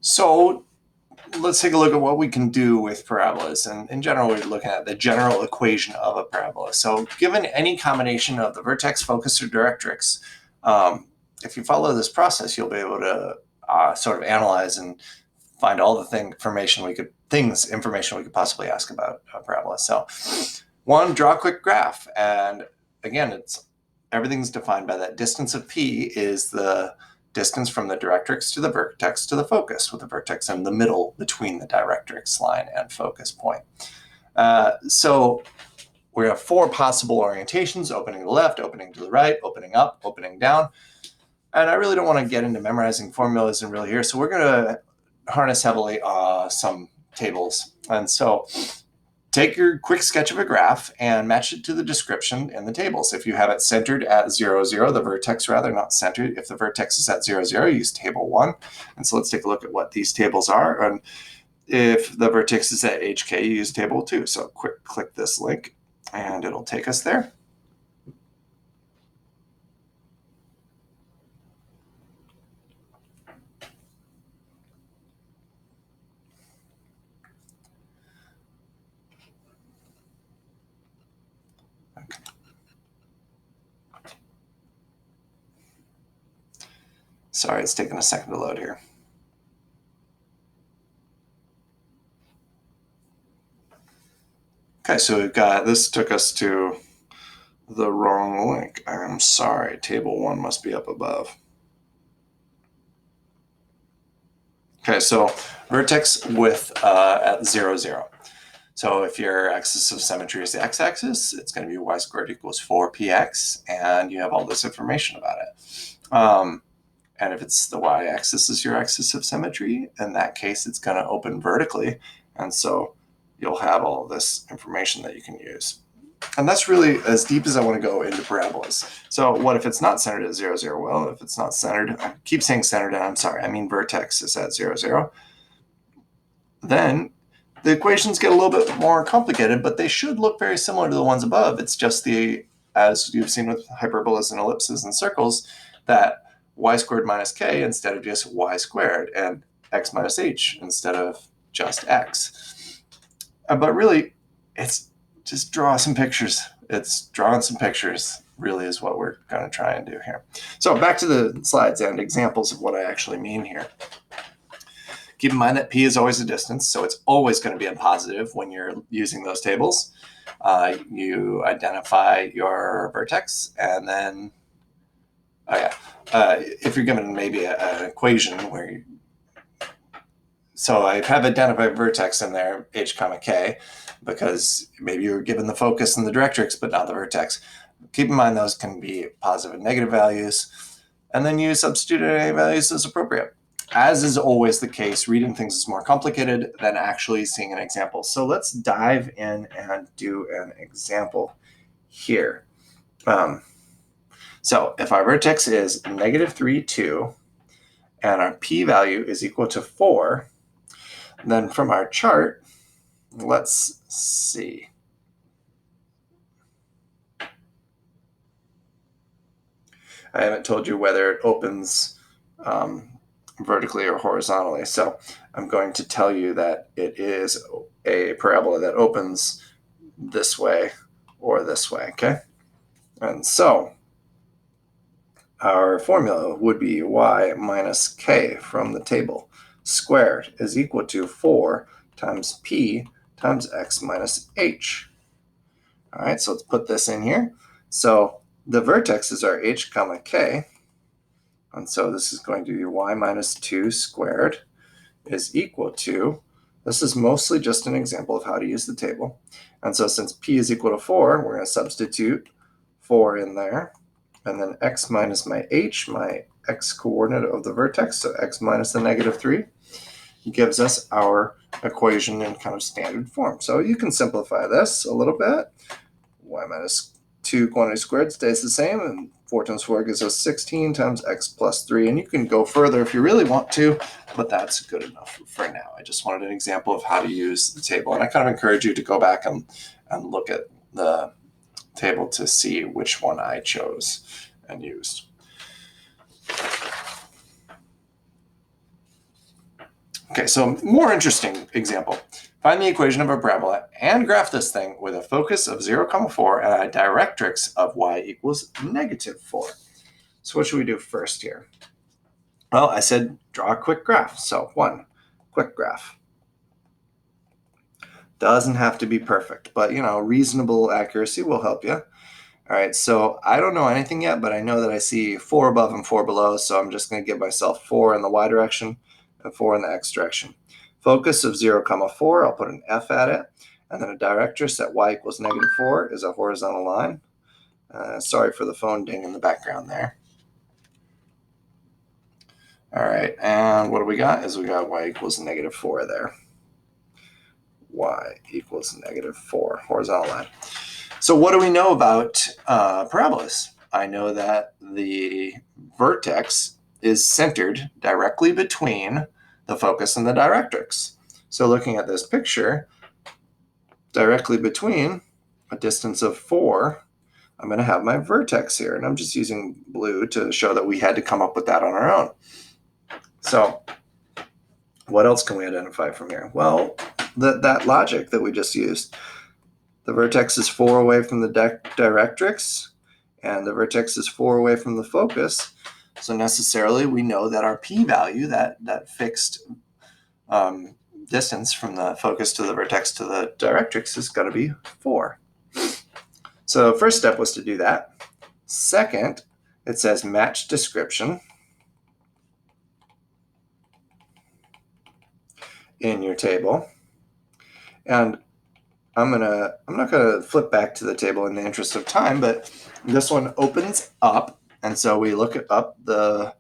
So let's take a look at what we can do with parabolas. And in general, we're looking at the general equation of a parabola. So given any combination of the vertex, focus, or directrix, if you follow this process, you'll be able to sort of analyze and find all the information we could possibly ask about a parabola. So one, draw a quick graph. And again, everything's defined by that distance of P is the distance from the directrix to the vertex to the focus, with the vertex in the middle between the directrix line and focus point. So we have four possible orientations: opening to the left, opening to the right, opening up, opening down. And I really don't want to get into memorizing formulas and really here, so we're going to harness heavily some tables. And so take your quick sketch of a graph and match it to the description in the tables. If you have it centered at 0, 0, the vertex rather, not centered. If the vertex is at 0, 0, use table 1. And so let's take a look at what these tables are. And if the vertex is at HK, you use table 2. So click this link and it'll take us there. Sorry, it's taking a second to load here. Okay, so this took us to the wrong link. I'm sorry, table 1 must be up above. Okay, so vertex width at 0, 0. So if your axis of symmetry is the x-axis, it's going to be y squared equals 4px, and you have all this information about it. And if it's the y-axis is your axis of symmetry, in that case, it's going to open vertically. And so you'll have all this information that you can use. And that's really as deep as I want to go into parabolas. So what if it's not centered at 0, 0? Well, if it's not centered, I keep saying centered, and I'm sorry, I mean vertex is at 0, 0. Then the equations get a little bit more complicated, but they should look very similar to the ones above. It's just as you've seen with hyperbolas and ellipses and circles, that y squared minus k instead of just y squared, and x minus h instead of just x. But really, it's just draw some pictures. It's drawing some pictures really is what we're going to try and do here. So back to the slides and examples of what I actually mean here. Keep in mind that P is always a distance, so it's always going to be a positive when you're using those tables. You identify your vertex, and then, if you're given maybe an equation where so I have identified vertex in there, h comma k, because maybe you were given the focus and the directrix, but not the vertex. Keep in mind those can be positive and negative values, and then you substitute any values as appropriate. As is always the case, reading things is more complicated than actually seeing an example. So let's dive in and do an example here. So if our vertex is -3, 2, and our p-value is equal to 4, then from our chart, let's see. I haven't told you whether it opens vertically or horizontally. So I'm going to tell you that it is a parabola that opens this way or this way, okay? And so our formula would be y minus k from the table squared is equal to 4 times p times x minus h. All right, so let's put this in here. So the vertexes are h comma k, and so this is going to be y minus 2 squared is equal to, this is mostly just an example of how to use the table. And so since p is equal to 4, we're going to substitute 4 in there, and then x minus my h, my x coordinate of the vertex, so x minus the -3, gives us our equation in kind of standard form. So you can simplify this a little bit. Y minus 2 quantity squared stays the same, and 4 times 4 gives us 16 times x plus 3. And you can go further if you really want to, but that's good enough for now. I just wanted an example of how to use the table. And I kind of encourage you to go back and look at the table to see which one I chose and used. Okay, so more interesting example. Find the equation of a parabola and graph this thing with a focus of 0, 4 and a directrix of y equals -4. So what should we do first here? Well, I said draw a quick graph. So 1, quick graph. Doesn't have to be perfect, but reasonable accuracy will help you. All right, so I don't know anything yet, but I know that I see 4 above and 4 below, so I'm just going to give myself 4 in the y direction and 4 in the x direction. Focus of 0, 4, I'll put an F at it, and then a directrix at y equals -4 is a horizontal line. Sorry for the phone ding in the background there. All right, and what do we got? We got y equals -4 there. Y equals -4, horizontal line. So what do we know about parabolas? I know that the vertex is centered directly between the focus and the directrix. So looking at this picture, directly between a distance of 4, I'm going to have my vertex here. And I'm just using blue to show that we had to come up with that on our own. So what else can we identify from here? Well, that logic that we just used. The vertex is 4 away from the directrix, and the vertex is 4 away from the focus. So necessarily we know that our p-value, that fixed distance from the focus to the vertex to the directrix, is going to be 4. So first step was to do that. Second, it says match description in your table. And I'm not gonna flip back to the table in the interest of time, but this one opens up, and so we look up the.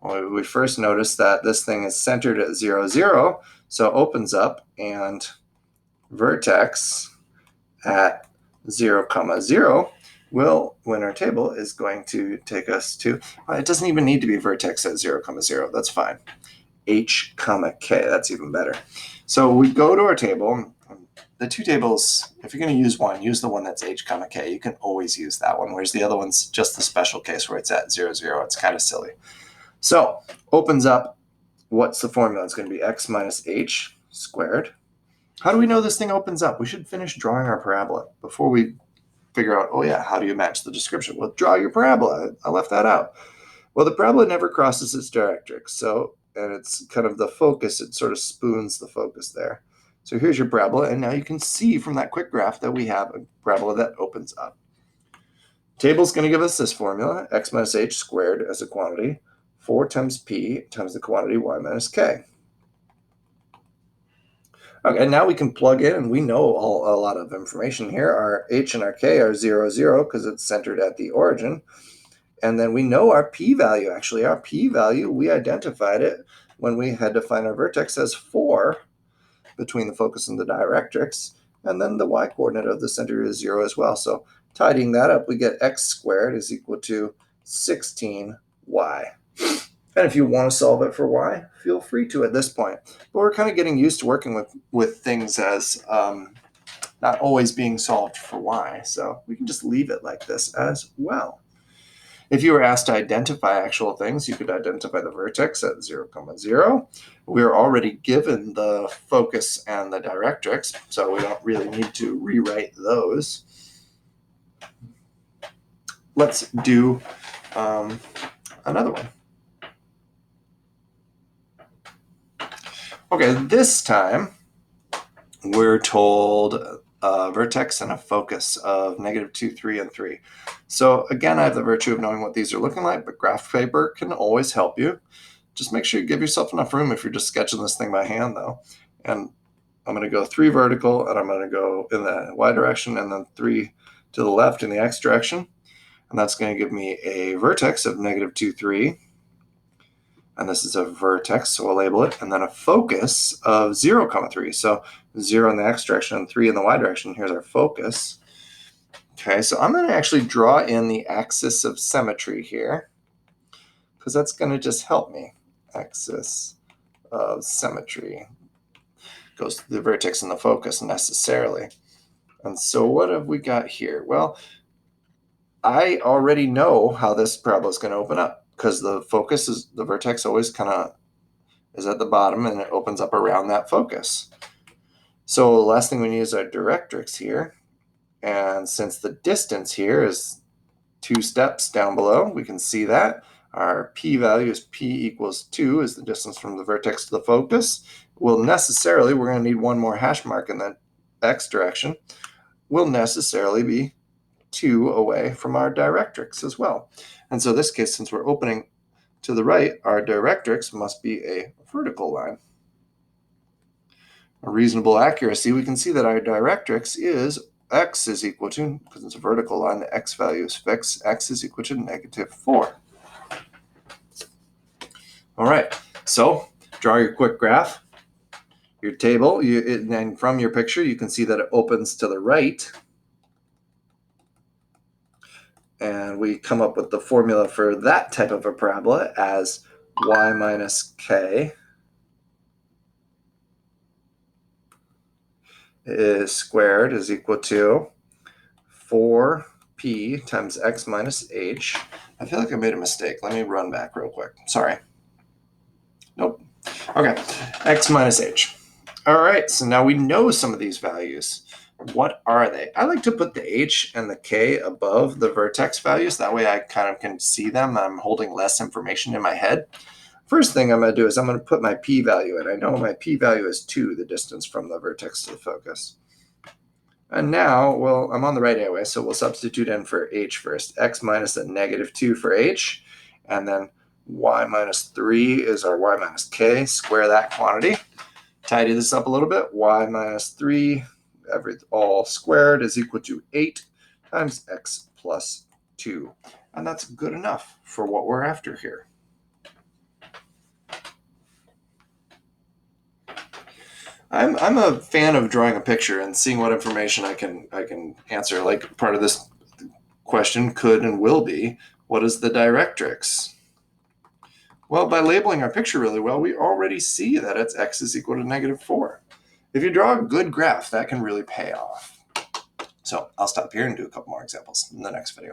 We first notice that this thing is centered at 0, 0, so opens up, and vertex at 0, 0 will, when our table is going to take us to. It doesn't even need to be vertex at 0, 0. That's fine. H, k. That's even better. So we go to our table. The two tables, if you're going to use one, use the one that's H, k. You can always use that one, whereas the other one's just the special case where it's at 0, 0. It's kind of silly. So opens up. What's the formula? It's going to be x minus h squared. How do we know this thing opens up? We should finish drawing our parabola before we figure out, oh yeah, how do you match the description? Well, draw your parabola. I left that out. Well, the parabola never crosses its directrix, and it's kind of the focus. It sort of spoons the focus there. So here's your parabola, and now you can see from that quick graph that we have a parabola that opens up. Table's going to give us this formula, x minus h squared as a quantity, 4 times p times the quantity y minus k. Okay, now we can plug in, and we know a lot of information here. Our h and our k are 0, 0 because it's centered at the origin. And then we know our p-value. Actually, our p-value, we identified it when we had to find our vertex as 4 between the focus and the directrix. And then the y-coordinate of the center is 0 as well. So tidying that up, we get x squared is equal to 16y. And if you want to solve it for y, feel free to at this point. But we're kind of getting used to working with things as not always being solved for y. So we can just leave it like this as well. If you were asked to identify actual things, you could identify the vertex at 0, 0. We're already given the focus and the directrix, so we don't really need to rewrite those. Let's do another one. Okay, this time we're told a vertex and a focus of -2, 3, and 3. So again, I have the virtue of knowing what these are looking like, but graph paper can always help you. Just make sure you give yourself enough room if you're just sketching this thing by hand, though. And I'm going to go 3 vertical, and I'm going to go in the y direction, and then 3 to the left in the x direction. And that's going to give me a vertex of -2, 3. And this is a vertex, so we'll label it. And then a focus of 0, 3. So 0 in the x direction and 3 in the y direction. Here's our focus. Okay, so I'm going to actually draw in the axis of symmetry here, because that's going to just help me. Axis of symmetry goes to the vertex and the focus necessarily. And so what have we got here? Well, I already know how this parabola is going to open up, because the focus is, the vertex always kind of is at the bottom, and it opens up around that focus. So the last thing we need is our directrix here. And since the distance here is 2 steps down below, we can see that. Our p-value is p equals 2 is the distance from the vertex to the focus. We're going to need one more hash mark in the x direction. Will necessarily be 2 away from our directrix as well. And so in this case, since we're opening to the right, our directrix must be a vertical line. A reasonable accuracy, we can see that our directrix is x is equal to, because it's a vertical line, the x value is fixed, x is equal to -4. All right, so draw your quick graph, your table, and from your picture, you can see that it opens to the right. And we come up with the formula for that type of a parabola as y minus k is squared is equal to 4p times x minus h. I feel like I made a mistake. Let me run back real quick. Sorry. Nope. Okay, x minus h. All right, so now we know some of these values. What are they? I like to put the h and the k above the vertex values. That way I kind of can see them. I'm holding less information in my head. First thing I'm going to do is I'm going to put my p-value in. I know my p-value is 2, the distance from the vertex to the focus. And now, well, I'm on the right anyway, so we'll substitute in for h first. X minus a -2 for h, and then y minus 3 is our y minus k. Square that quantity. Tidy this up a little bit. Y minus 3, all squared, is equal to 8 times x plus 2. And that's good enough for what we're after here. I'm a fan of drawing a picture and seeing what information I can answer. Like part of this question could and will be, what is the directrix? Well, by labeling our picture really well, we already see that it's x is equal to -4. If you draw a good graph, that can really pay off. So I'll stop here and do a couple more examples in the next video.